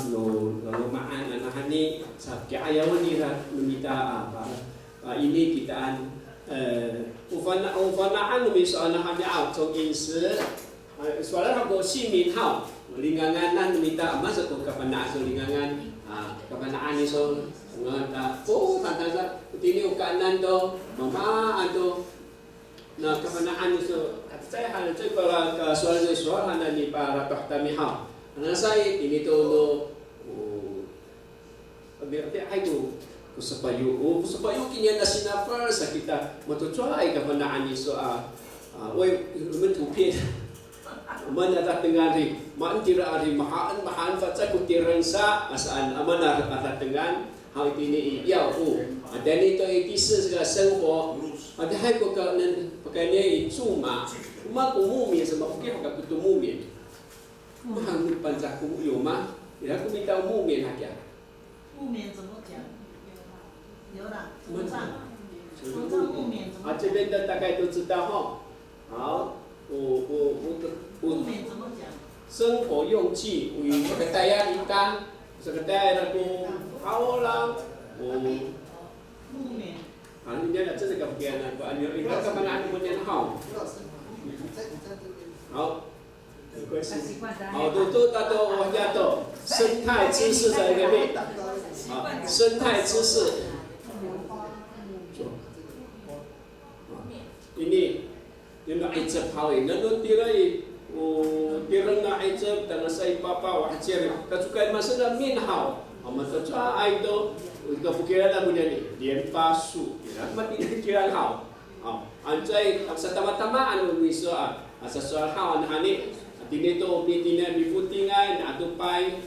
lumaan anahani sa kiayawan nira lumita ini kitaan ufanaan miso anahani out so inse soalnya ako si minhaw linganganan lumita masa ko kapanaan so lingangan kapanaan iso ngata tantasa tini ukanan do mama ado na kapanaan iso at saya hal itu kalau soal hana ni para tahtamihaw saya ini tuh berarti ayo kusapayu kini na sinapar sa kita matutuay kapanaan iso way lumetupin mana dengan ri maan tira ari mahaan fatsa kutiran sa asaan amana dengan hal ini iya dan itu itise segala sengpo ada hai ko ka pakainya cuma umumnya sama oke pakai kutumumnya mahal pancaku有吗？你来顾虑到木棉还讲？木棉怎么讲？有啦，手杖木棉怎么讲？这边的大概都知道哈。好，木棉怎么讲？生活用具，有个大家一单，这个大家那个好啦，木棉。你讲这是个别的，你那个哪里木棉好？好。好，都往下走，生态知识在那边。好，生态知识。ini aicap hawi, nanu tirai, tirang na aicap, tanah saya papa wajib, kasukai masalah minhau, masa cah itu, kepikiran aku jadi, dia pasu, mati pikiran hau, anjay, aksa tama-tama anu misoa, asa soal hau anani. Dini tu bitina biputingan atau pai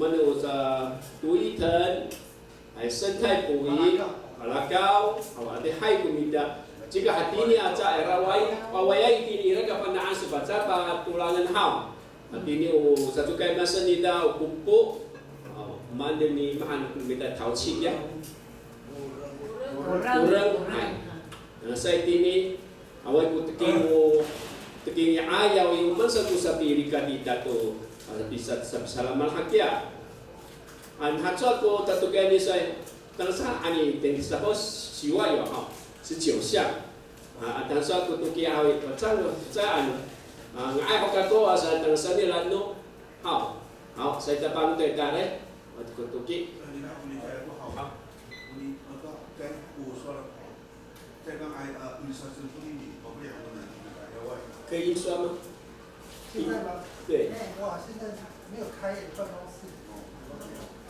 mana usaha tuitan, sentai pui, alakau, awak ada hai kumida. Jika hati ini aja rawai ini ira kapanaan sebaca tulangan ham. Hati ini satu kali masa ni dah kumpul, mana ni mana kumida tahu cik ya. Kurang, saya ini awak kuteking Tekinya ayah yang masa tu sapi dikadita tu bisa salaman hakia. Hatsa ko tatukan ni saya tangsa ani tengisa hos siwa yo ha si jiu xiang. Tangsa ko tuki awi patang za anu. Ngai hokato asa tangsa ni lanu. Hao. Saya tapang tu tare. Ko tuki. 可以印刷吗？现在吗？对。哇，现在没有开办公室。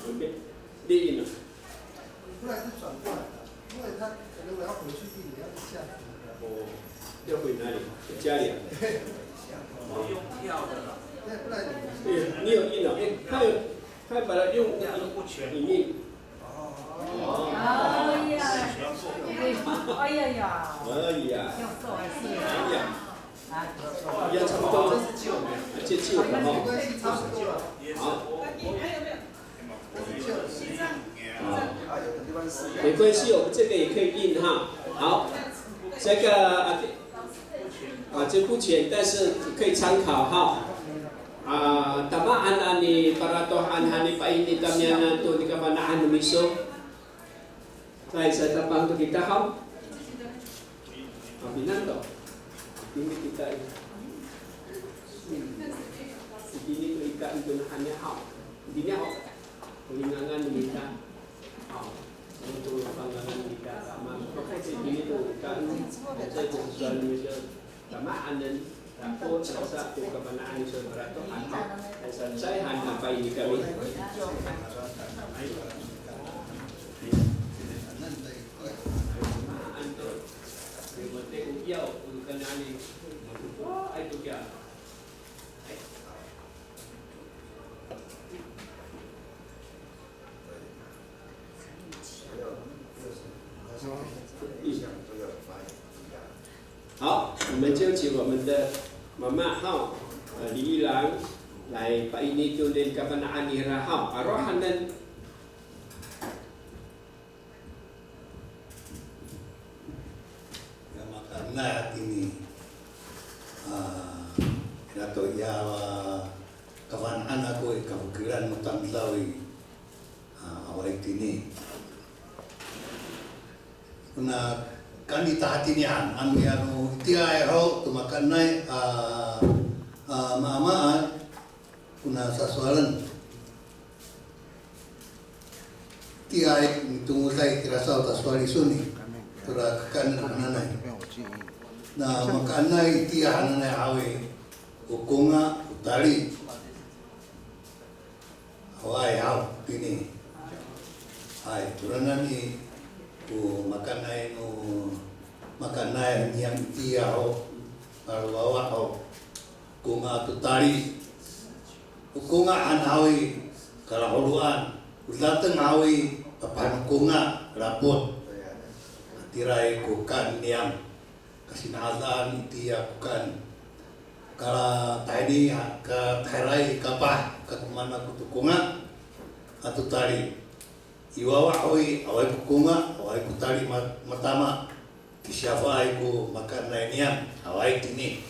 准备列印了。不然是转过来的，因为他如果要回去地里要下去。哦，要回哪里？家里啊？用票的了。对，不然对，你有印了，他把它用不全影印。哎呀，哎呀呀，哎呀，要做还是哎呀。要差不多，这旧的哈。差不多了。好。还有没有？没关系，我们这个也可以印哈。好，这个这不全，但是可以参考哈。Tamaan ani para tohan hani pa ini kamiana tu di kapanaan miso. Saya tapang tu kita ham. Abinan to. Ini kita ini tu ikan itu hanya hau, ini hau, pelingangan kita hau, untuk panggangan kita sama. Pokoknya ini tu ikan saya sesuatu macam sama anda, aku rasa tu kepanaan saudara tu anda, saya hanya apa ini kami. Iya, bukan ani. Wah, itu dia. Hảo, 我们就请我们的妈妈好，李一郎来把ini tulen kapanaan ira hau, arohanan. Karena ini Dato' ya kawan anak ko kabukiran mo lawi awai tini. Kuna kanita hatinian anu tiai ho tumakanai maamaan kuna sasualan tiai tungusai tirasau taswali suni tura kakan nanai na makanai tia hananai awe ukunga utali awai au tini ai turanani makanai yang tia ho arwawa ho kunga tutari kunga anawi kalahuluan ulateng awi papan kunga rapot tirai kukan niang kasinazan tia kukan kala tadi ka terai kapah kakumana kutukunga atutari iwawa hoi awai kukunga awai kutali matama kisyafa aiku makan lainnya awai tini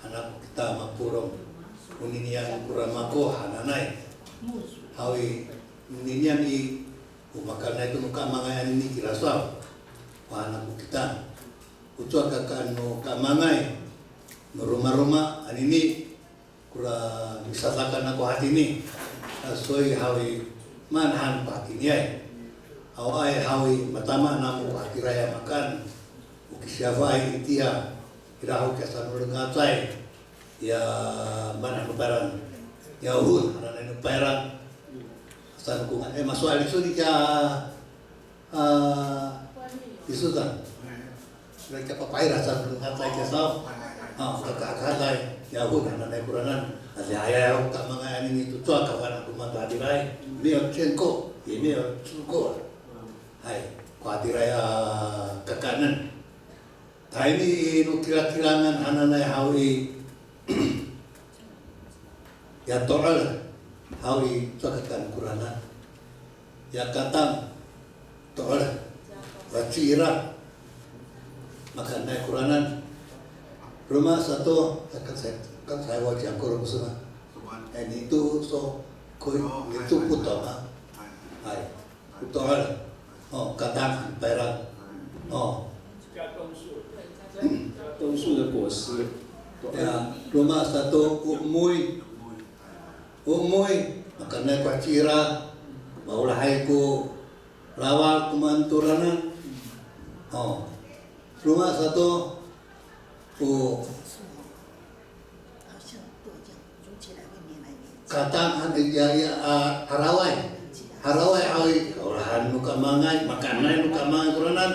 anak kita mapurong uninian kuramako hananai hawi uninian i makan na itu nuka mangayan ini kirasau anak kita ucua kakan no kamangai no rumah-rumah anini kura wisatakan aku hati ini asoi hawi manhan pakiniai awai hawi matama namu akiraya makan ukisiafai itia irahu kesan ngatai ya mana nuparan ya uhun ana nuparan san ku masuk alisu ni ka isutan mereka papai rasa ngatai kesau kakak ya uhun ana kuranan ayah tak mengenai ini tu tua kawan aku mata hadirai dia cengko ini cengko hai hadirai kekanan tai ini nukira-kirangan anak-anak hawi ya to'al hawi cakakan Quranan ya katang to'al bacira makan naik Quranan rumah satu kan saya wajah kurang semua. Ini itu so koi itu putama, hai putar, kadang perak, 冬树的果实。 ya rumah satu umui makan naik bacira, baulah haiku lawal kumanturanan, rumah satu katang harawai awi kaulahan nuka mangai makanai nuka mangai kuranan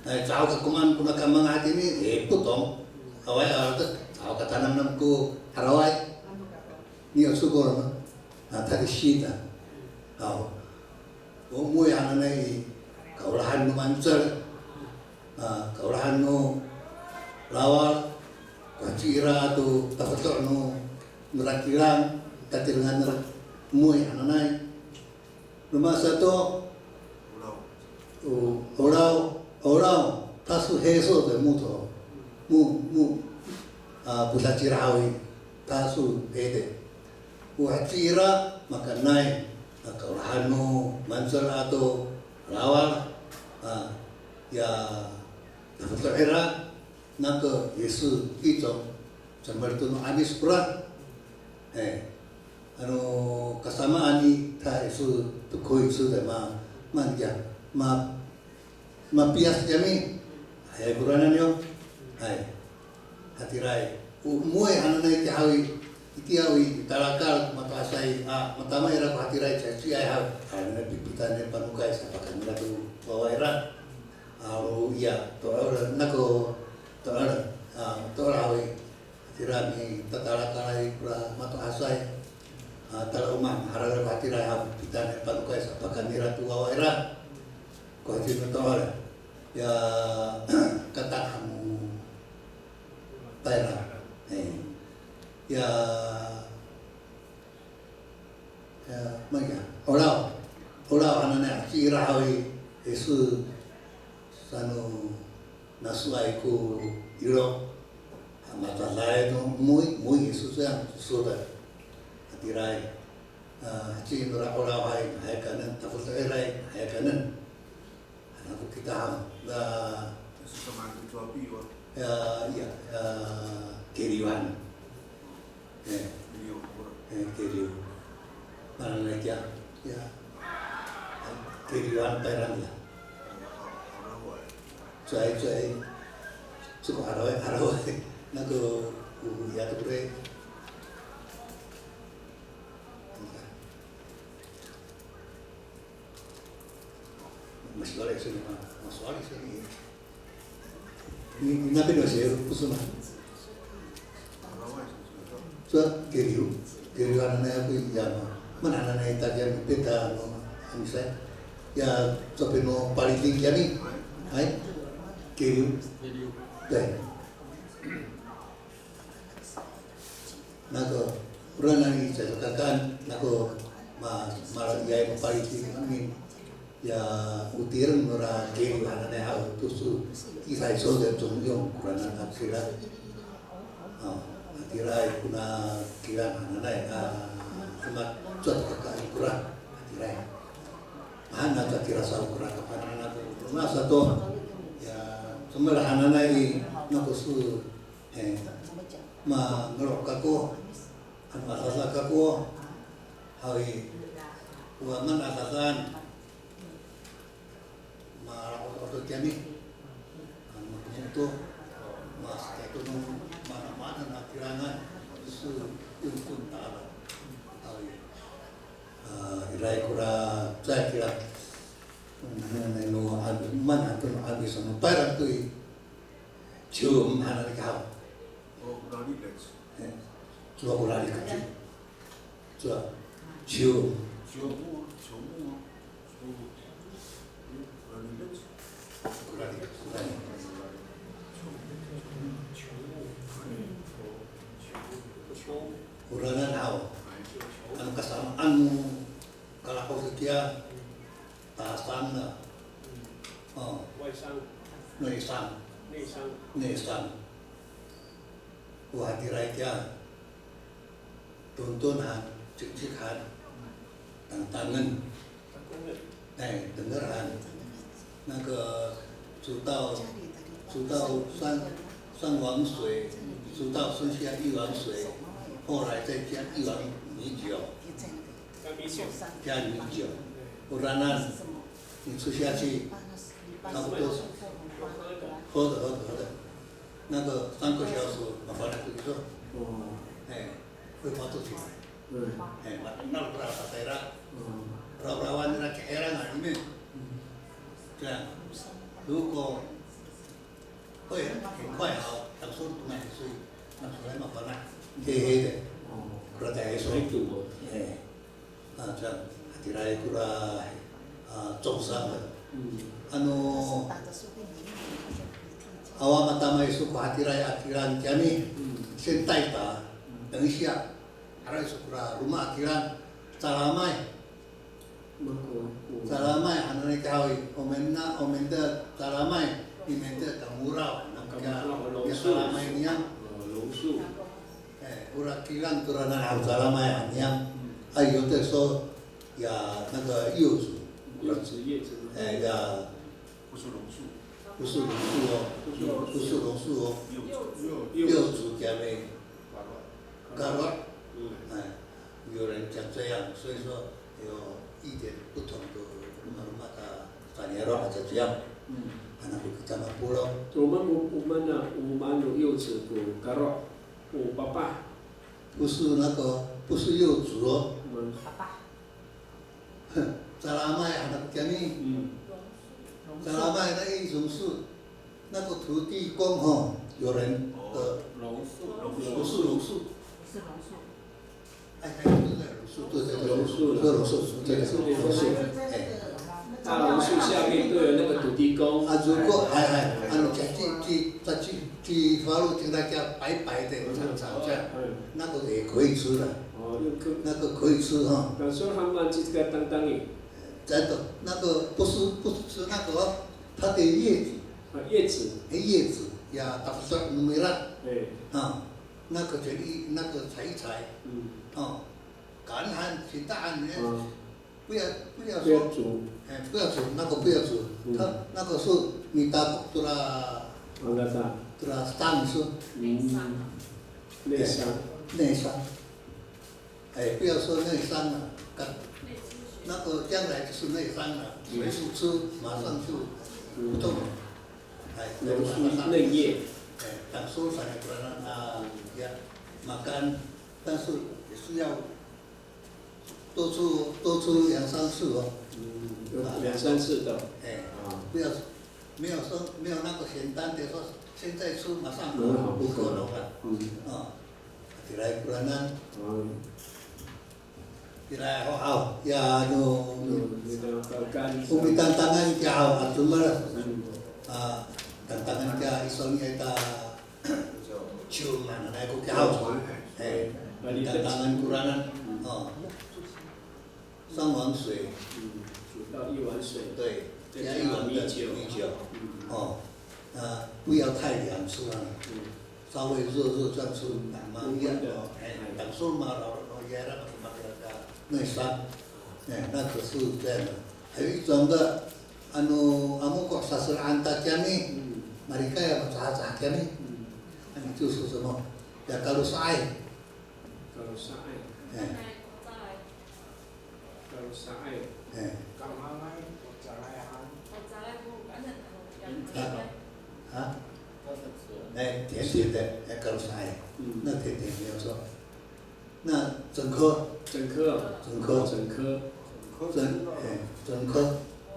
tahu kekuman kuna kamangai ini putong awai tahu katanam namku harawai ni syukur nah tadi syita tahu umui ananai kaulahan nu mancer kaulahan nu lawal kacira tu tafatok nu nerakiran katirangan mui ananai rumah satu orang tasu heso de muto mu buta cirawi tasu hede cira makanai kaulahanu mansur atau lawal ya tafatok era nak Yesus itu sambil tu anis berat anu kesamaan ni ta isu tu koi isu de manja pias jami ay Quranan yo ay hatirai umui hananai tiawi itiawi talakal mata asai matama era hatirai caci ay ana pipitane panukai sapakan tu bawaira au ya to nako to hawi tirani tatalakalai pra mata asai tala umang haragar hatirai hab pitane panukai sapakan ratu bawaira ko hati tawar ya kata kamu pera ya mana orang anak cira hawi Yesus sanu nasuaiku iro mata lain muy Yesus yang sudah hatirai Haji orang hai kanan, tapi erai hai kanan. Anak kita lah. 这是干嘛？去作弊吗？ Kiriwan. 没有过。 Kiriu. Mana lagi ya? Kiriwan Thailand lah. 好的我。在这个阿拉那个有呀对不对？ masih boleh sini mah, masih boleh sini. Ini nabi masih kusuma. So kiriu anak aku yang mana anak itu yang peta, misalnya, ya sampai no paling tinggi ni, ay kiriu, deh. Nago orang ni saya katakan nago malah dia yang paling tinggi ni. Ya utiran nora kiri anak ni hal tu kisah soal jomjom kurang anak kira, kira kuna kira anak ni cuma cuat kakak kurang kira, anak tak kira sah kurang kapan anak tu, masa tu ya semua anak ni nak usul, ngerok kaku, anak asal kaku, hari uaman asasan. Waktu kami, itu mas itu mana nak kirangan itu pun tak ada. Irai kura saya kira, mana tu habis sama parang tu cium anak kau. Oh, berani kan? Cuma berani kecil, cuma cium. Urangan awak, anu kesamaan kalau kau setia tasan lah, nesan, wah tirai dia tuntunan, cik-cikan, tantangan, dengaran, nak知道三王水，知道剩下一碗水，后来再加一碗米酒，加米酒，不然呢，你吃下去差不多喝的，那个3个小时麻烦了，就是说，会跑出去，那不然啥来了，rawan那keherangan ini，这样，如果会很快好，等速度慢所以那出来麻烦了，黑的，不然再说，这样，提来过来重伤的，awak mata mai suku akhiran kami sentai ta Indonesia ada sukura rumah akhiran salamai anak kawi omenda salamai imenda kamurau namanya salamai niang ura akhiran turana salamai niang ayo te so ya naga yuzu ya 不是榕树哦，柚子加的carrot，有人讲这样，所以说有一点不同的Tanero这样，anak kita pulau。我们有柚子，有carrot，有爸爸。不是那个，不是柚子哦。Salamai anak kami. Salamai那一种是那个土地公哈，有人的榕树，哎，不是榕树，对，榕树，大榕树下面都有那个土地公。如果去花路听他家白白的长这样，那个也可以吃的。那个可以吃哈。感受他们这个当当的。真的，那个不是吃那个，它的叶子。叶子呀，打不上没了。那个这里那个采一采，感恩是大案呢，不要不要说，煮，不要煮，那个不要煮，他那个是你打多啦，好了的，多啦伤是内伤，内伤，不要说内伤了，那个将来就是内伤了，没事吃马上就不动了，流出内液，但说上来不然ya makan，但是也是要多吃两三次哦。两三次的，不要没有那个简单的说现在吃马上好，不可能的。起来不然呢？起来好ya umi tantangan kau cuma tantangan kau isolnya kita cium mana naik kau tantangan kuranan 3碗水，煮到1碗水，对，加加1碗的米酒，不要太凉吃啊，稍微热这样吃，慢慢的，等说嘛，老爷那个内伤，那可是这样的。还有一种的，anu kok sasraan tajami, mereka yang bersahaja kami, itu semua. Ya kalau saya, kalau saya，甜甜的，kalau saya，那甜甜没有错。那整颗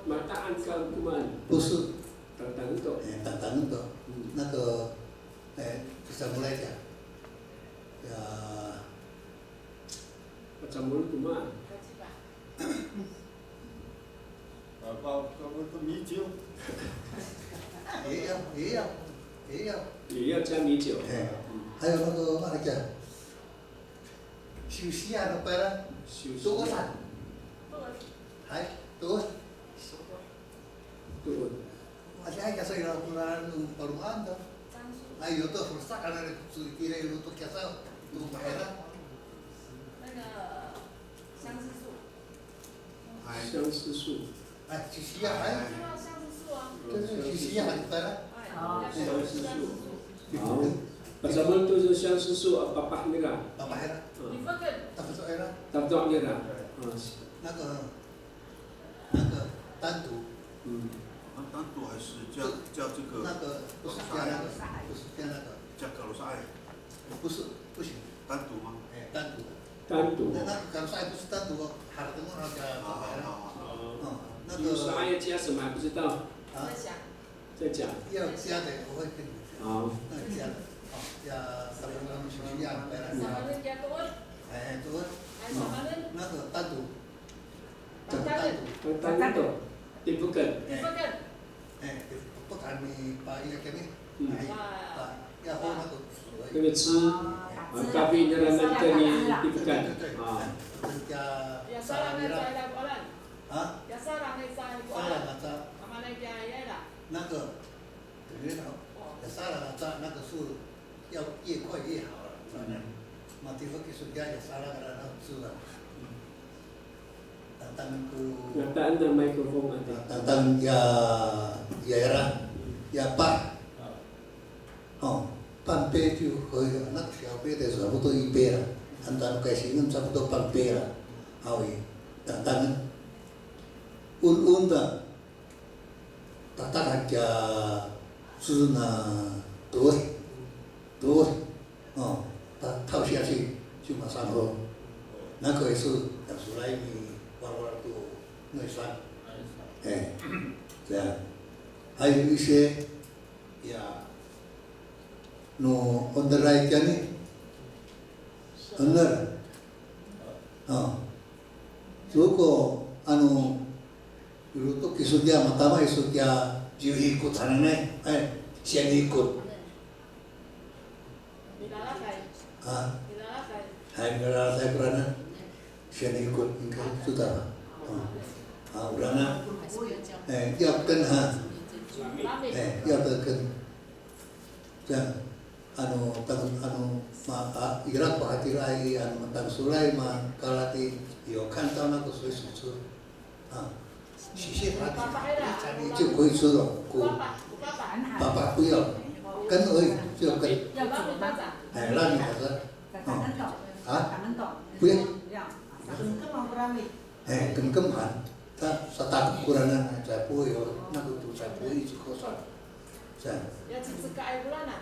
，mata angkat kuman，不是，等等，等的，那个，bisa mulai ya，macam mulut kuman，包米酒，也要加米酒，还有那个那个休息啊，那边呢，多饭，还多。Aja saya lakukan perubahan tuh. Ayo tuh rusak karena kira untuk kita untuk bahaya. 那个相思树。相思树。去西亚还。相思树啊。去西亚还在呢。相思树。好。Pasal tu tu相思树apa merah？ apa merah？ 你分个。tapak merah。tapak merah。那个单独。单独还是叫这个？那个不是加那个，不是加那个。加格鲁萨艾。不是，不行。单独吗？单独。单独。那格鲁萨艾不是单独哦，还有那个tapak merah。那个。格鲁萨艾加什么还不知道？在讲。要加的我会跟你讲。好。那加的，加什么东西一样的。什么人加多？多。那个单独。单独。dibukan。不谈你把一个给你，要喝那个水。那个吃，咖啡那个跟你dibukan。Ya salah ni saya dah bulan. Ya salah ni saya bulan. 阿妈那家也啦。那个，对了，ya salah那个是要越快越好了，反正，嘛地方技术家ya salah那是了。Tantangan na microphone ate. Tantangan ya era ya pa. Pampe tu hoy anak siapa itu sebab tu ipera. Antara kasihnya sebab tu pampe lah. Awi tantangan. Unda tantangan ya suna dua. Tak tahu siapa cuma sanggup. Nak kau itu yang sulai ni. Waktu内伤，这样，还有一些呀，no underline ni, under，如果dulu tu kisahnya pertama kisahnya jiu ikut sana ni, siang ikut. Hai berada saya berada. Siang ikut ingkar sudah, ulana, 要跟哈，要得跟，这样，伊拉巴提来当苏莱嘛，卡拉蒂有看到那个水鼠车，谢谢他，就可以吃了。爸爸不要，跟而已，就跟。要煮吗？哎，那你好的。不要。哎，根盘，它打不过来呢，才不会有那个毒，才不会一直扩散。这样。要几只盖不然呢？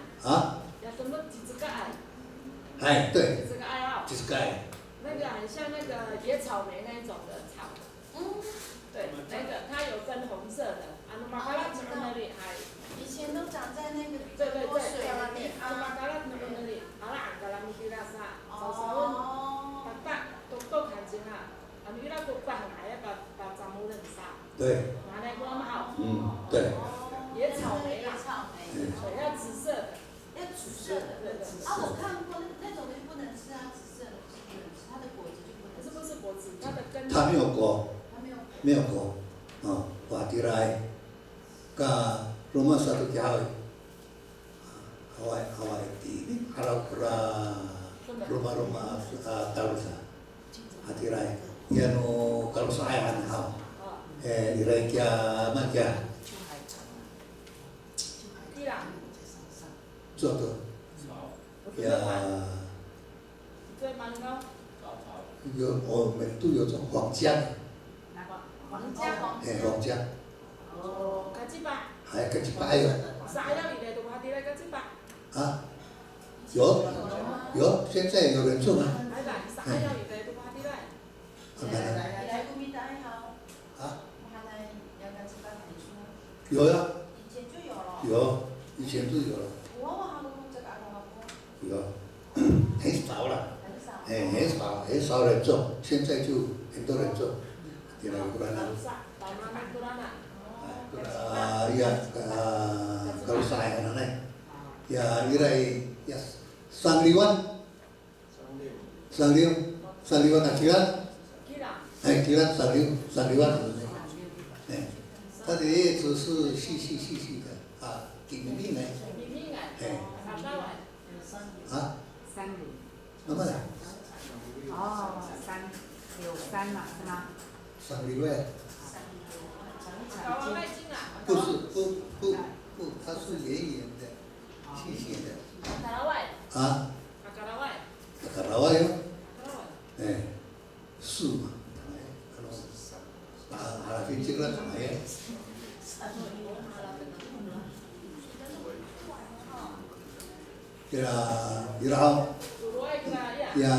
要怎么几只盖？哎，对。几只盖啊？几只盖。那个很像那个野草莓那一种的草。对，那个它有分红色的，马卡拉提那里还。以前都长在那个对，多水的地方。马卡拉提那里，阿拉安格拉米基拉萨，爸都看见了，伊拉都办来把咱们人杀。对。拿来光好。对。野草莓啦。对，要紫色的。要紫色的。对。我看过那种就不能吃啊，紫色的是不能吃，它的果子就不能吃。不是果子，它的根。它没有果。没有果。瓦迪来，rumah satu jauh, Hawaii di rumah-rumah Talusa, hatirai, ya no kalau saya hau, irai kia macam, contoh, ya, itu有种黄姜，黄姜。嘎吱巴。还有个鸡巴哟。啥料理的都还得来个鸡巴。有，现在有人做吗？啥料理的都还得来。来古米达也好。有呀。以前就有了。有，以前就有了。有，很少了。很少人做，现在就很多人做。原来不然呢？kalau saya ya irai ya sangliwan kiran sangliwan tadi 只是细的顶命呢那么有山嘛是吗？sangliwan不，它是圆的，细的。Karawai ya? Su mah. Kalau harapin ceklat sama ya. Kira ya.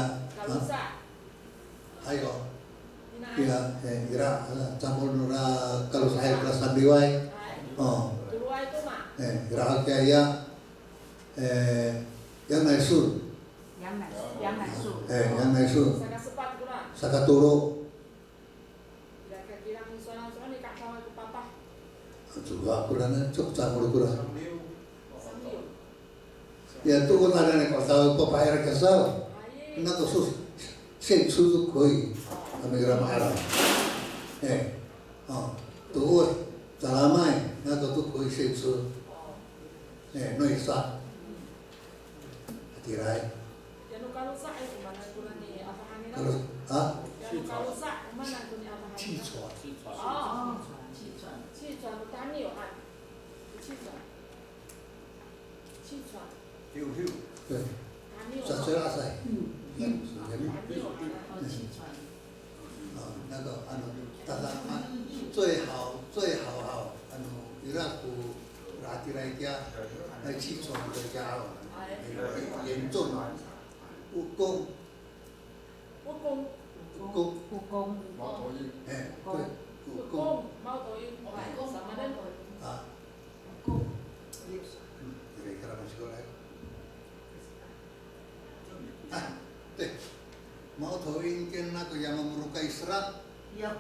Ayo. Kira campur kalau saya kelas sandiwai. Kira kaya yang naisul. Yang naisul. Sakaturo. Juga kurang cuk campur kurang. Ya itu kan ada nih kalau papaya kesal, nak khusus, sen susu koi, kami kira mahal. Tuh, salamai, nak tuh koi sen susu, noi sa, hatirai. Kalau sa, mana punya apa? 气喘。气喘，胆有汗，气喘。对。转水拉塞。那个当然最好伊拉古拉提来家，那气喘的家严重啊，蜈蚣。猫头鹰。对，蜈蚣。猫头鹰，什么的？kira-kira masih boleh. Teh, mau tahuin kan aku yang memerukai serat? Iya,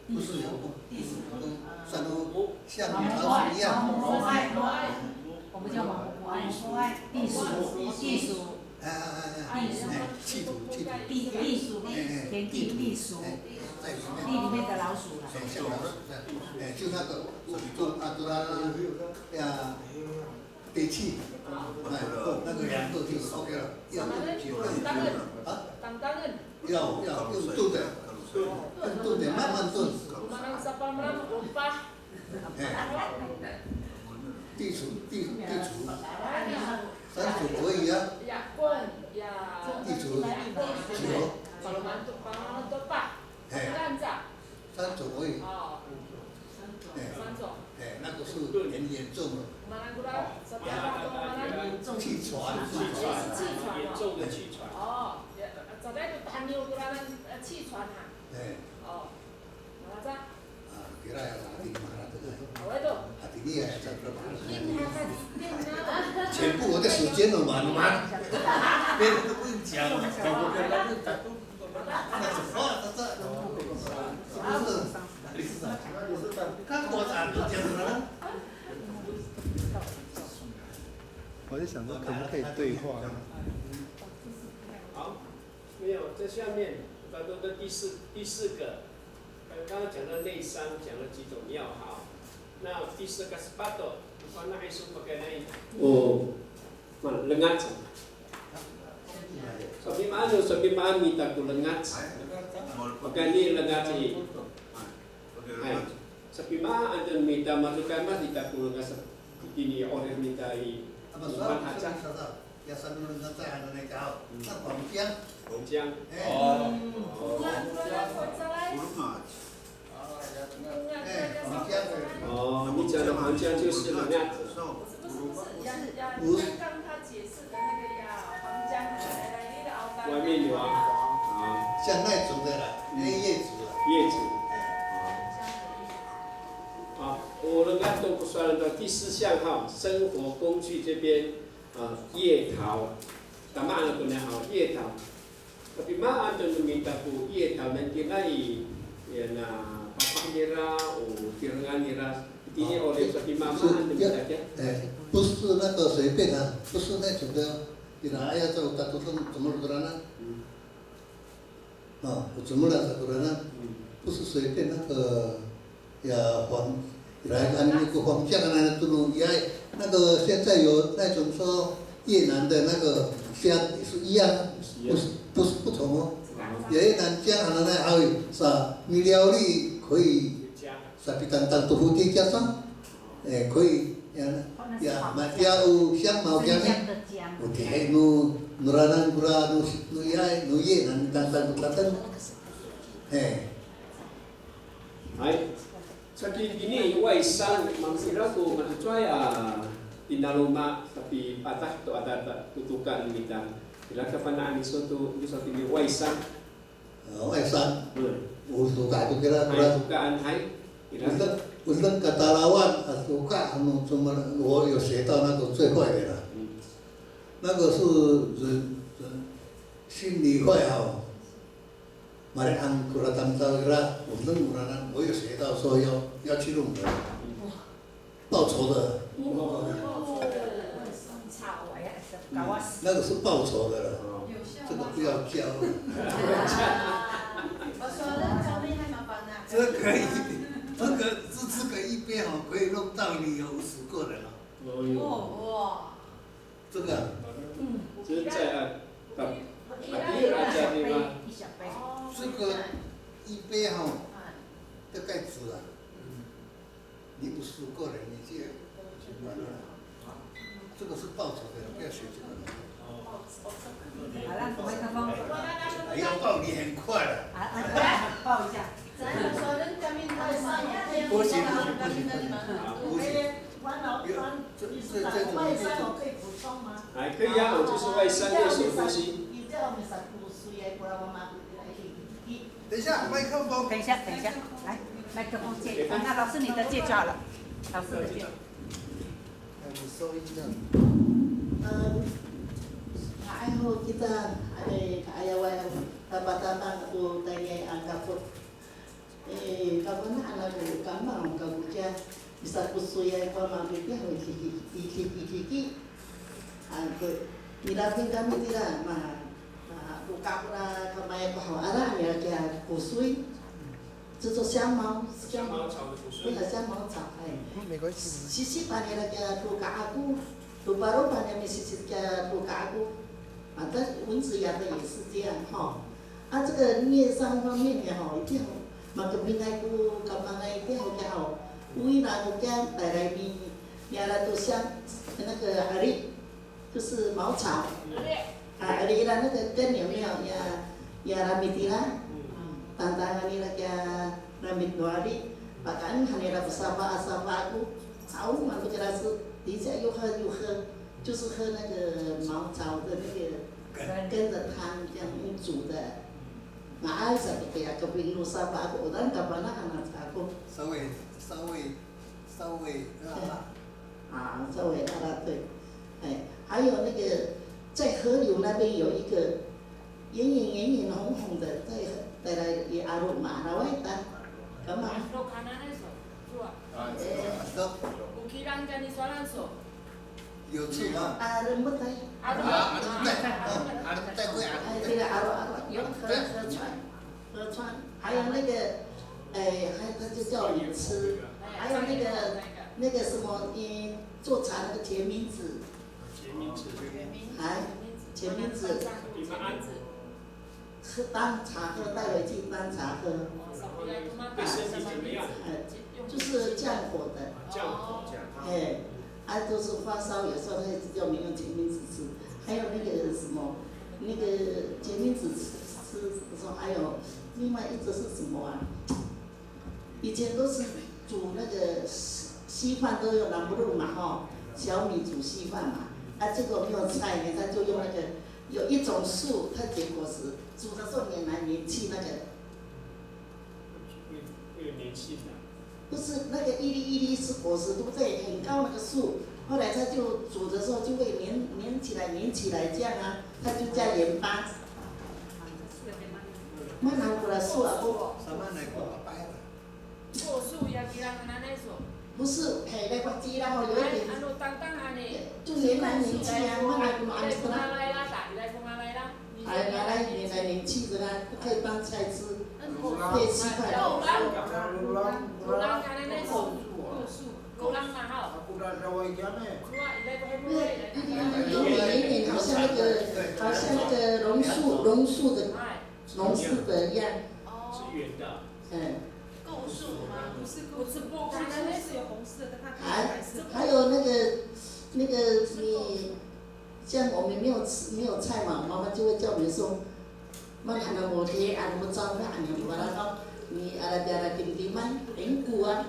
Khusus ya, sanu siang langsung iya. 我们叫毛不爱，地鼠，田地地鼠，地里面的老鼠了。就那个aturan ya 得气，哎，那个2个就 OK 了。要当当人，用炖的，用炖的慢慢炖。mana siapa mana upah. 哎，地厨，3组可以啊。Ya pun, ya. 地厨9。Kalau mantu pak, kan tak? 3种可以。哦。3种。哎，那个是很严重的。Mana gula? Setiap mana? 气喘。严重的气喘。哦，昨天就糖尿病气喘啊。哎。哦，mana tak? 啊，给他打电话了，这个。好嘞都。啊，弟弟在这嘛。Ini全部我的时间了嘛，别人都不用讲了。那是不是？看我咋都讲了。我在想说可不可以对话？好，没有，在下面咱们的第四个，刚刚讲到内伤，讲了几种药好。那第4个是巴豆，那还是pakai lain. Oh, lengat. Sabi maano minta ko lengat. Pakai ni lengat ni. Ay, sabi maano minta masukkan mas minta ko lengat. Ini orang minta i. 那么说，要三个人在还能那个，那黄姜。哦。哦，你讲的黄姜就是那样子。不是，刚他解释的那个呀，黄姜来，外面有啊。啊。像那种的啦，那叶子。叶子。好，我们看都不算到第4项哈，生活工具这边叶桃，干嘛呢？不能好叶桃。Tapi maan tu minta ku叶桃nanti lagi ya na papa nira, tirangan nira. Ini oleh sapi mama anda minta ya? 哎，不是那个随便啊，不是那种的，你拿要做大多怎么做呢？啊，怎么了做呢？不是随便那个呀黄，来按那个黄酱啊，这种也那个现在有那种说越南的那个香是一样，不是不同哦。越南酱啊，那还有啥米料理可以。Sapi tantang tuhu dia jasa,可以ya macam siang mau kami, udah nuranan gura nu ye nan tantang tantang, Sapi ini waisan maksudnya tu maksudnya tinaluma tapi patah tu ada tutukan bidang. Bila kapan ani suatu ini waisan, usuka tu kira tukaan hai.无论个达拉万我看怎么我有学到那个最坏的了，那个是人心理坏哈，马来安古拉当到个啦，无论古拉呢，我有学到说要去弄的，报仇的，那个是报仇的了，这个不要教。这可以。这个一杯哦，可以弄到你有50个人了。哇！这个。就是在第二家对吗？这个一杯哈，大概值啊。你50个人，你这完了。这个是报酬的，不要学这个。好了，麦克风。哎呀，报你很快了。报一下。不行，还可以啊，我就是外伤右手呼吸。等一下，麦克风。等一下，来，麦克风借。那老师你的借就好了，老师的借。你收音这样。Ayaw kita ayawan taba-taba ko tayo ang kapot. Kapan anak ko kamang kabuja bisa kusuya ko mabibya ho iki. Angko nilapin kami tira buka pura kamay ko ara ya kaya kusui. 这做香茅炒的不是。不是香茅炒哎。没关系。西西把你那个土嘎咕。鲁巴鲁巴那边是加布嘎古，啊，但蚊子咬的也是这样哈。啊，这个孽障方面的吼，一定嘛个平爱古干嘛呢？一定好加好，有伊那个加带来面，伢来都像那个阿里，就是茅草，啊阿里啦那个根有没有呀拉米蒂啦，当当阿里啦加拉米多阿里，bahkan hani啦asaba aku， 草嘛不给他吃，底下又喝，就是喝那个茅草的那个跟着汤这样用煮的。Nah, seperti ya keping nusa pak aku, dan kapan anak aku? Sawe辣。啊，稍微辣辣对，哎，还有那个在河流那边有一个圆红红的，带来也阿鲁马拉外的，干嘛？有吃吗？阿鲁不带。阿鲁带过来。这个阿鲁有河川，还有那个，哎，他就叫你吃，还有那个什么，做茶那个甜名子。甜名子。喝当茶喝，带回去当茶喝。对身体怎么样？就是降火的。哎，都是发烧，有时候他就叫你用甜名子吃，还有那个什么，那个甜名子吃，说还有另外一个是什么啊？以前都是煮那个稀饭都有南不路嘛哈，小米煮稀饭嘛，结果没有菜呢，他就用那个有一种树，它结果实，煮的时候黏来黏去那个。会有黏气的。不是那个一粒是果实，对不对？很高那个树，后来它就煮的时候就会黏起来这样啊，它就加盐巴。mana aku rasa aku sama naik apa ya？ 过树呀，给人拿来说。不是，嘿，那个鸡然后有一点，就黏来黏去啊，mana aku makan itu lah。哎，拿来黏来黏去的啦，可以当菜吃，可以吃饭。黏好像那个榕树的一样。是圆的。构树吗？不是不看的那是有红色的，还有那个你像我们没有菜嘛，妈妈就会叫你说，mana ada mau dia ada mau campur ada barang kau你ada pintiman engku啊。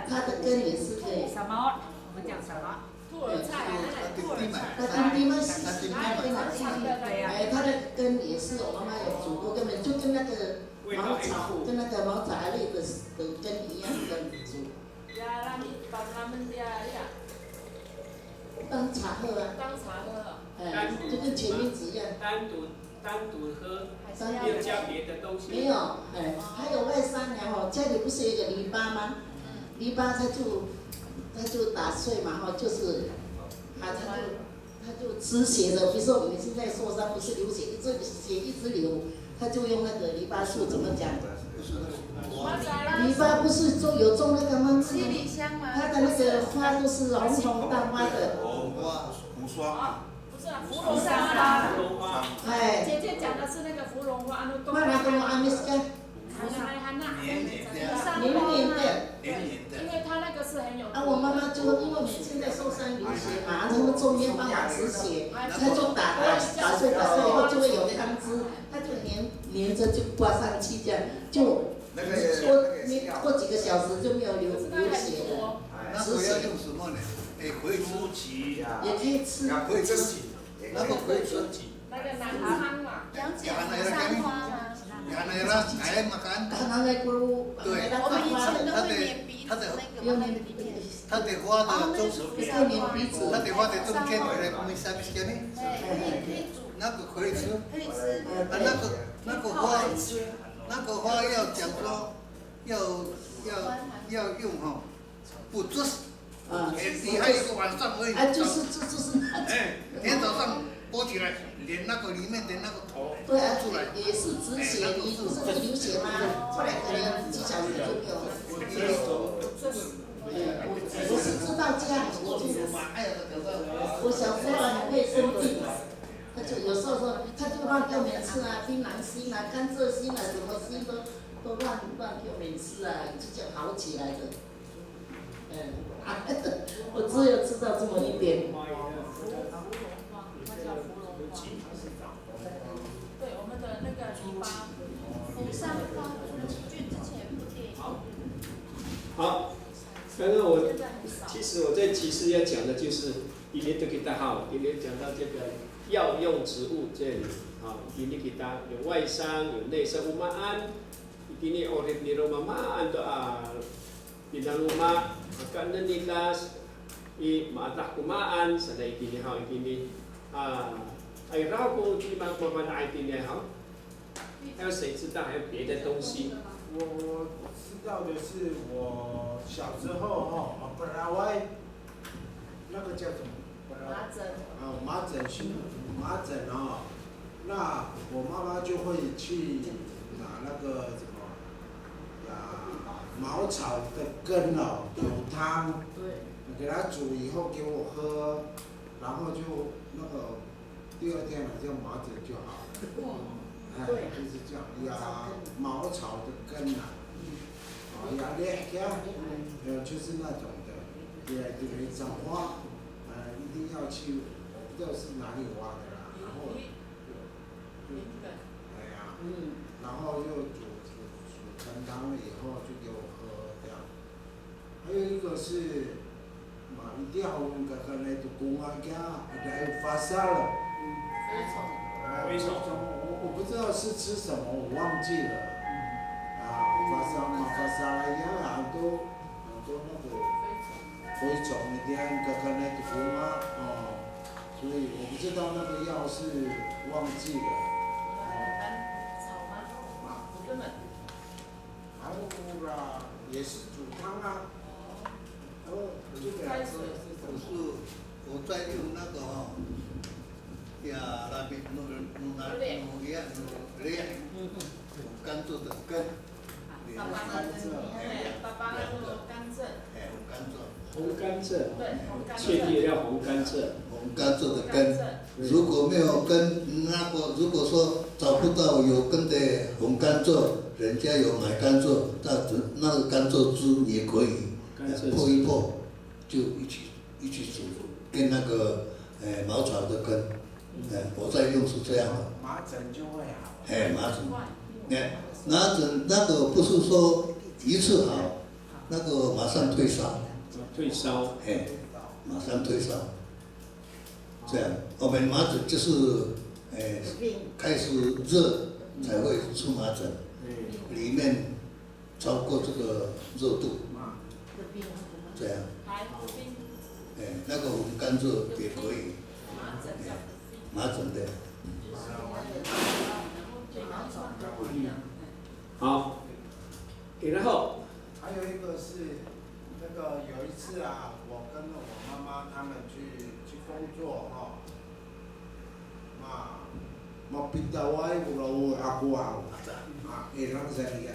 它的根也是可以。什么？我们讲什么？兔儿菜啊，兔儿菜。它的根也是我妈妈有煮过，根本就跟那个茅草类的根一样的煮。当茶喝啊。当茶喝。就跟前面子一样。单独喝，没有加别的东西。没有，还有外甥娘哦，家里不是有一个篱笆吗？篱笆他就打碎嘛哈，就是他就止血的，比如说我们现在受伤不是流血，这个血一直流，他就用那个篱笆树怎么讲？篱笆不是有种那个吗？七里香吗？它的那个花都是红红大花的。无霜。不是啊，芙蓉花。哎。姐姐讲的是那个芙蓉花，mana kamu amis kan？ 黏黏的。因为它那个是很有。我妈妈就因为我们现在受伤流血嘛，他们中间帮忙止血，他就打碎以后就会有汤汁，他就黏着就挂上去这样，就过几个小时就没有流血了。那个要用什么呢？可以吃，也可以吃。可以吃，那个可以吃。那个南昌嘛。山花吗？ayam makan。对，我们以前都会粘鼻子那个里面。它的花的中，它的花的中间来没下面这里。可以煮。那个可以吃。可以吃。那个花要讲说要用哈，不做。你还有一个晚上而已。就是。天早上剥起来，连那个里面的那个头出来。也是止血，你不是会流血吗？后来可能几小时就没有。我是知道到家，我小时候很会生病，他就有时候说，他就乱给我们吃啊，槟榔心啊、甘蔗心啊，什么心都乱给我们吃啊，就叫好起来的。我只有知道这么一点。对，我们的那个篱笆，釜山花剧之前有部电影。好，刚刚其实我在其实要讲的就是今天都给大家好，今天讲到这个药用植物这里啊，今天给大家有外伤，有内伤umaan, ini orang di rumah maan doa di dalam rumah akan nilas i matah kumaan sadai kini hau kini ai rau ko di mana mana ai kini hau，还有谁知道还有别的东西？我知道的是，我小时候本来那个叫什么？麻疹。麻疹那我妈妈就会去拿那个什么茅草的根煮汤，给它煮以后给我喝，然后就那个第二天好像麻疹就好了。就是这样，茅草的根就是那种的，对，长花，一定要去，我不知道是哪里挖的啦，然后，然后又煮成汤了以后就给我喝这样。还有一个是，一定要用那个来做公安家，还有发烧了。蛔虫。我不知道是吃什么，我忘记了。发烧了，很多那个蛔虫一定要跟那个公安所以我不知道那个药是忘记了。草吗？根本。还有啦，也是煮汤啊。开水。我在用那个那边甘蔗的根。爸爸那个甘蔗。红甘蔗。对，红甘蔗。确定要红甘蔗。红甘蔗的根，如果没有根，如果说找不到有根的红甘蔗，人家有买甘蔗，那个甘蔗汁也可以破一破，就一起煮，跟那个茅草的根，我在用是这样的。麻疹就会好。麻疹，麻疹那个不是说一次好，那个马上退烧。退烧。马上退烧。这样，我们麻疹就是开始热才会出麻疹，里面超过这个热度，这样。那个红甘蔗也可以。麻疹的。好，然后。还有一个是那个有一次我跟我妈妈他们去工作mau pindah wae kalau aku orang saya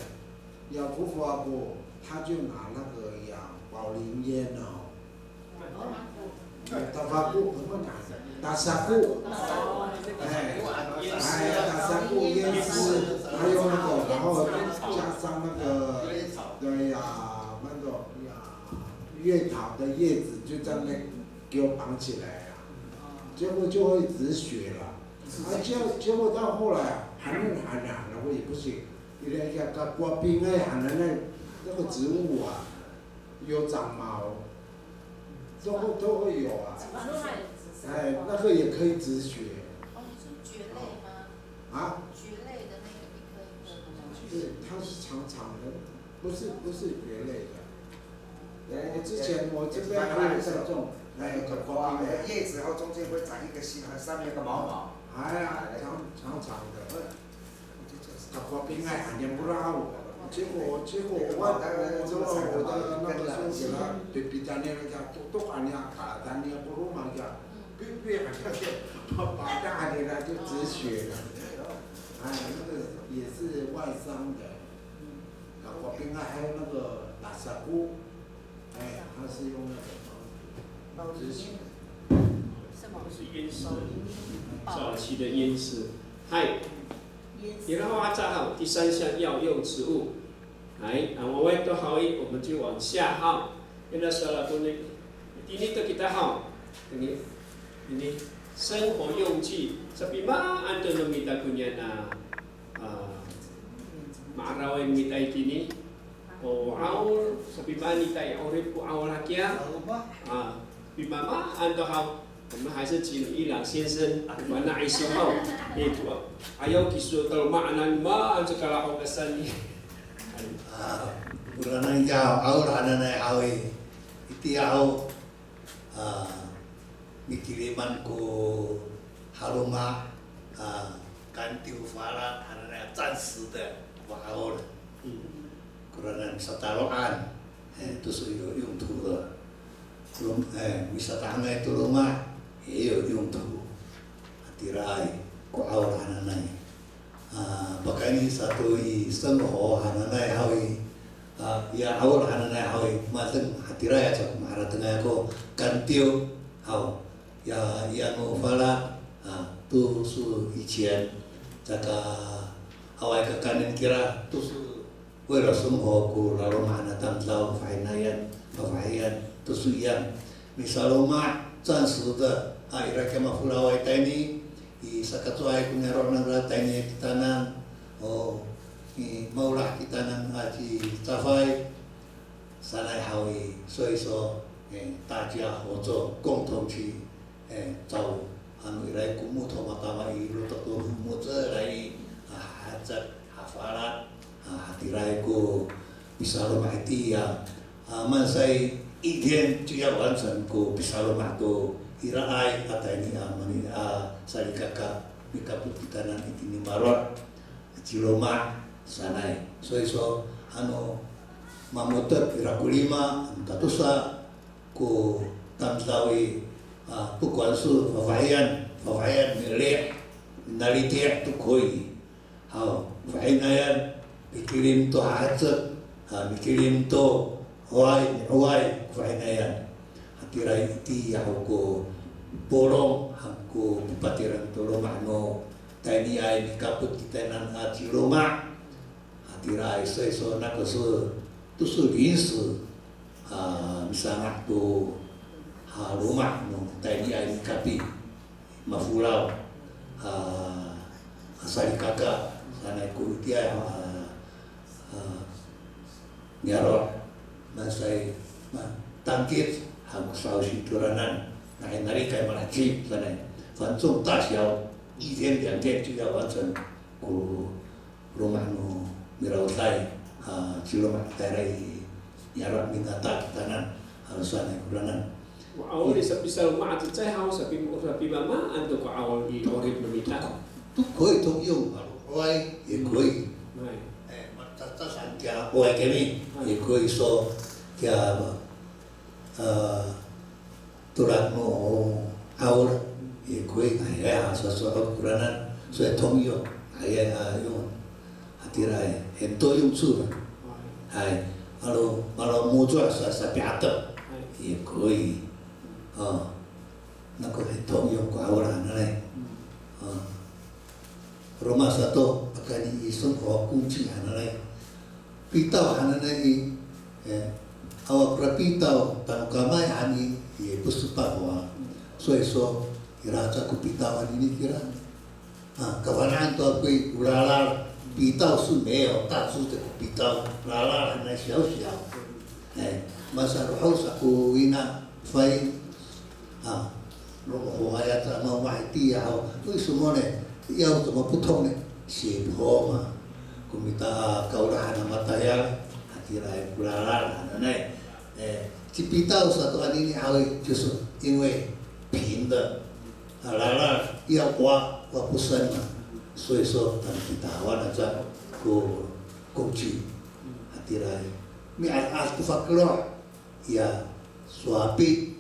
ya fufu aku 他就拿那个保龄烟打沙布，打沙布烟丝，还有那个，然后加上那个那个月桃的叶子，就这样给我绑起来结果就会止血了。结果到后来寒了，我也不行，因为刮冰寒的那个植物有长毛，都会有那个也可以止血。是蕨类吗？蕨类的那个一颗一颗的吗？对，它是长长的，不是蕨类的。之前我这边还有这种，花叶子后中间会长一个心，上面有个毛。长的。刮冰也不让我。结果我的那个孙子比咱那个都喊你卡，咱那不如嘛叫，别把大的就止血了。那个也是外伤的。刮冰还有那个拉萨布，它是用那个。什么？是淹湿，早期的淹湿。嗨，然后再第3项药用植物。我们都好，我们就往下好。Kita salah kuning. Ini tu kita hao. Ini 生活用具。Sabi ma ando namita kunya na maarawin mitay kini. O aul sabi ma nitay orip ku aul hakia. Sabi ma ando hao. 我们还是请伊朗先生把那一些后，还有技术到makna ma ando kalau kesan ni. Kurang jauh, awal anak awi, itu awal mikiriman ku haruma ganti ufara anak暂时的awal, kurang wisataroan, itu sudah用途的，wisata itu rumah,用途，tirai ku awal anak. Makanya satu生活anak awi. Ya awal anak awi mateng hati raya cak marah tengah ko kantiu hau ya yang ufala tu su 以前这个awai ke kanin kira tu su wira生活ku lalu mana tamzau fainayan tu su yang misalnya 暂时的ira kema fulawai tani I sakatuai kunero nagra tani kitanan maulah kita nang aji tafai sanai hawi so大家合作共同去找来古木头嘛，他们一路都木子来hajat hafalat hati raiku bisa rumah itu ya masai 一天就要完成ku bisa rumah tu irai kata ini amani sari kakak mikaput kita nang ini marot ciloma sanai so mamotot irakulima tatusa ku tamzawi pukuansu fafayan milik nalitek tu koi hau fainayan pikirin tu hajat pikirin tu huai fainayan hatirai iti yau ku bolong ku patiran tu rumah no tani ai mikaput kita nan aci rumah hatirai so nakasu tu su linsu misalnya tu rumah no tani ai mikapi mafulau asal kakak sana ku dia nyarot masai tangkit hamu sausi turanan nari kai malaci sana 反正大小1天2天就要完成ku rumah no mirautai ciloma tarai nyarot mingata kitanan halusan kuranan awal bisa rumah itu saya haus tapi mama antuk awal di orip meminta tu koi tu yung oi ye koi mata santia oi kemi ye koi so kia turat no awal ye koi ya sesuatu kuranan so tong yo ayah yung hatirai ento yung sur hai kalau muncul saya piatet ye koi nako ito yung kawalan na rumah satu akan isung ko kunci hanay pitaw hanay awak rapitaw tanu kamay hani ye pusupa ko so iraca ko pitaw ini kira kawanan to ako'y ulalar pitaw sumeo tatsu te ko pitaw ulalar hanay siyaw masa ruhaw sa ko ina fay roho ayat sama wahiti yao tu semua ne yao tu maputong ne si homa kumita kaurahan mataya hatirai kulalar ne cipita satu ani ni awi justru inwe pinda lalar ia wa pusan ma so tan kita wana aja ko kunci hatirai mi as tu fakro ya suapi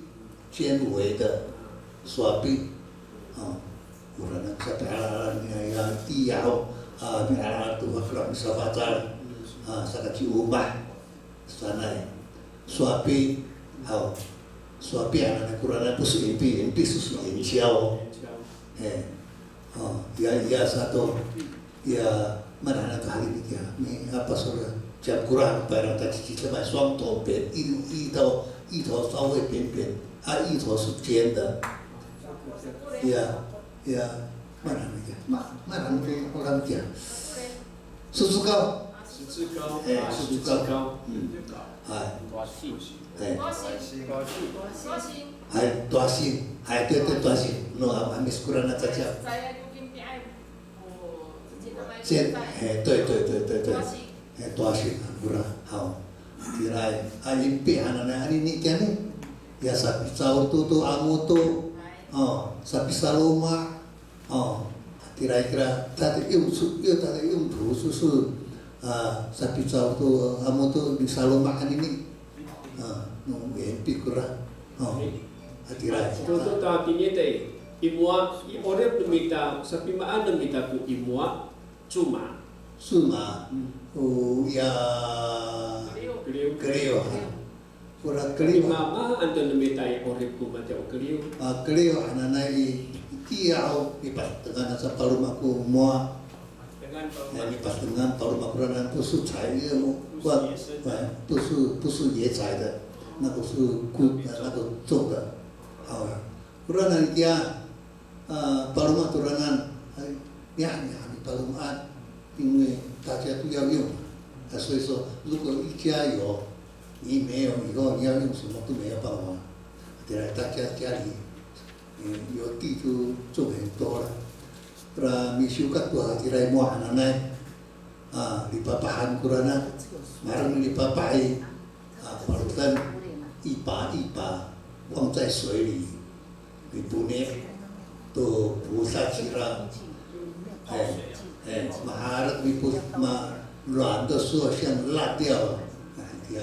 纤维的刷笔urang sapalaran ya tiao pinaran tu hakron sa fatal sa kaci ubah sanai swapi 所变了，不然不是MP是研究，ya satu, ya mana nak hari ni dia, ni apa soalnya, jam kurang barang tadi kita买双头扁，一头稍微扁扁，一头是尖的，ya mana ni dia, mana ni orang dia，十字高，十字高，大心，对大心，no amis kurang nak cakap。 Saya mungkin PI对，大心kurang好，第来因变安尼安尼你讲呢，ya sapi caur tu amu tu, sapi saloma, kira-kira tadi用途就是sapi caur tu amu tu di saloma ini, nung MP kurang, kira. Contoh tadi ni teh, imua, orang minta sapi mana minta ku imua, cuma, ya keliu, kurang keliu. Mama anda minta orang ku macam keliu. Keliu anak tiau ipas dengan sepalum aku mua. Ipas dengan palum aku orang tu su cai dia buat, tu su ye cai de, 那个是那个种的，好啊。Kuranan kia, palum aturan, ni palum 因为大家都要用，所以说如果一家有，你没有以后你要用什么都没有办法。对了，大家家里有地就种很多了。Pra misukat tu hati rai muah nanai, lipapahan kurana, marang lipapai, parutan ipa, 放在水里，你不捏，都不下去了，maharap itu软的时候像烂掉了，dia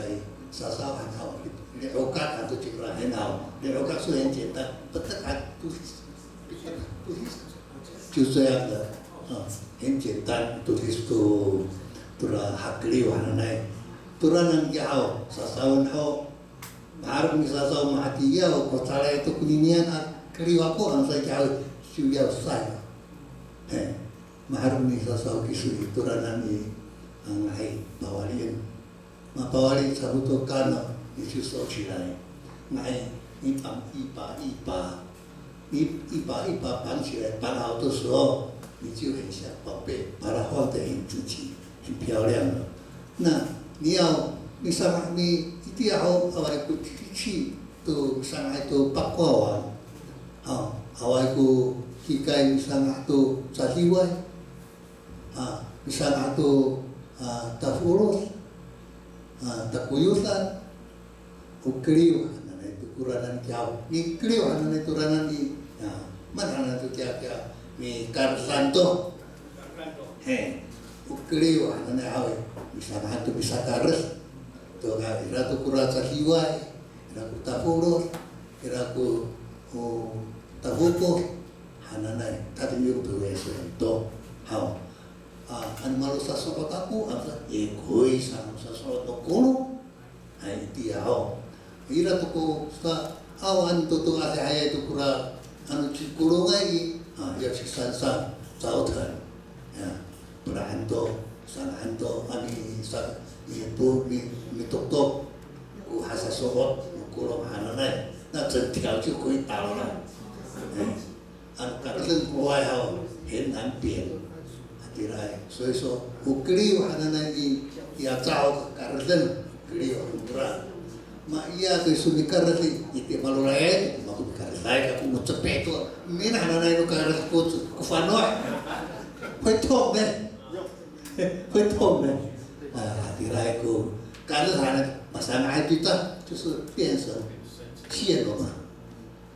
sasau很好，你okat atau cakap很好，你okat是很简单，不得就这样的，很简单，tulis tu hak liu hanai, turanan jauh, sasau hau, maharap ni sasau mati jauh, kota itu kuninian liu aku ansai jauh, sudah saya, maharap ni sasau kisu turanan ni ngai bawalin, bawalin sabuto kano isu so chilai, ngai ipam ipa 绑起来，绑好的时候，你就很像宝贝，把它放得很整齐、很漂亮了。那你一定要awal ku cuci tu sangat tu pakwawan, awal ku hikai sangat tu sasiwai, sangat tu tafurus, takuyusan, ukriu. Kuranan jauh, ni keliu anak itu ranan di, mana anak itu tiap ni karsanto, keliu anak awal, bisa hantu bisa kares, tu kan, ira tu kurasa hiwai, ira ku tafurus, ira ku tabuko, anak tadi yung tuwe sento, hao, anu malu sasokot aku, asa ekoi sang sasokot kono, dia hao. Ira tuku sa awan tutu ase haya tu kura anu cikulu lagi ya sisan sautan ya beranto sananto ani sa ibu ni tok ku hasa sobot kulo hanane na centiao chu kui tao la an karlen kuai hao hen an pien atirai so ukli hanane ya cao karlen kli ura ma iya tu sunikar nanti itu malu lain, malu karai aku mau cepet tu, ni nak nana itu karai aku kufanoi, huitong deh, hati rai aku, karai sana pasangan kita, 就是变成骗了嘛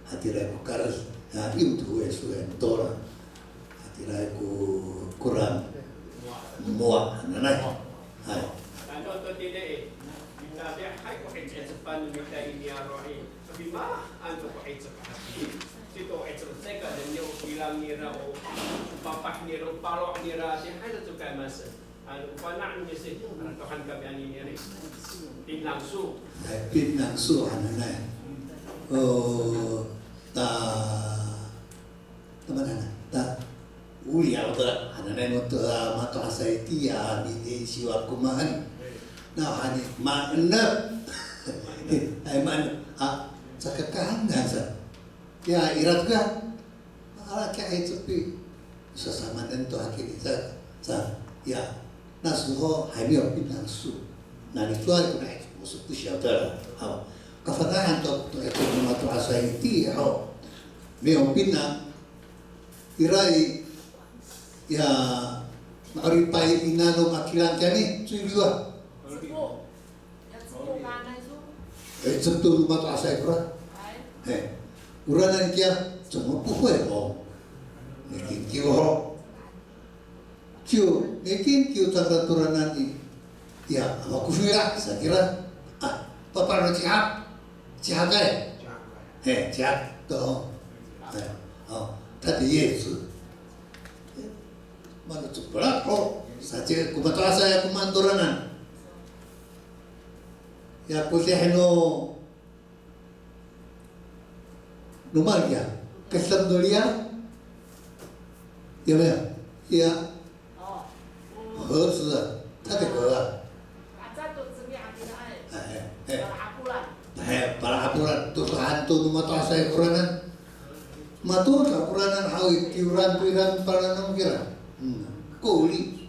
，hati rai aku karai,用途也是很多了，hati rai aku kurang muak, nana, Contoh tidak. Dia hai ko cepat minta ini aroi. Tapi mah anu ko cepat. Situ cepat ka dan yo bilang nira o papak nira palok nira dia hai tu kai masa. Anu panak ni sih Tuhan kami ani niri. Tin langsung. Tin langsung anana. uliau ta hanane mo ta mato asai tia ni siwa kumahan na hani ma enap ai man sakakahan sa ya irat ka ala ka ai tsupi sesama dan to hakiki sa ya nasuho hai mio pinang su na ni tua ko nai musu tu sia ta ha kafanahan to itu mato asai tia ho mio pinang irai ya maripai inano makilan kani tuiwa betul rumah tu asai pura uranan kia cuma puhai ho nekin kio ho kio nekin kio tanda turanan ni ya aku fira sakira papa no cihak kai cihak to tadi Yesus mana tu berat oh saja kumata saya kumanturanan ya kusihno normal ya kesam dolia ya ya harus tadi kau para aturan tu hantu kumata saya kuranan matur ka kuranan hawi tiuran para nang kira kuli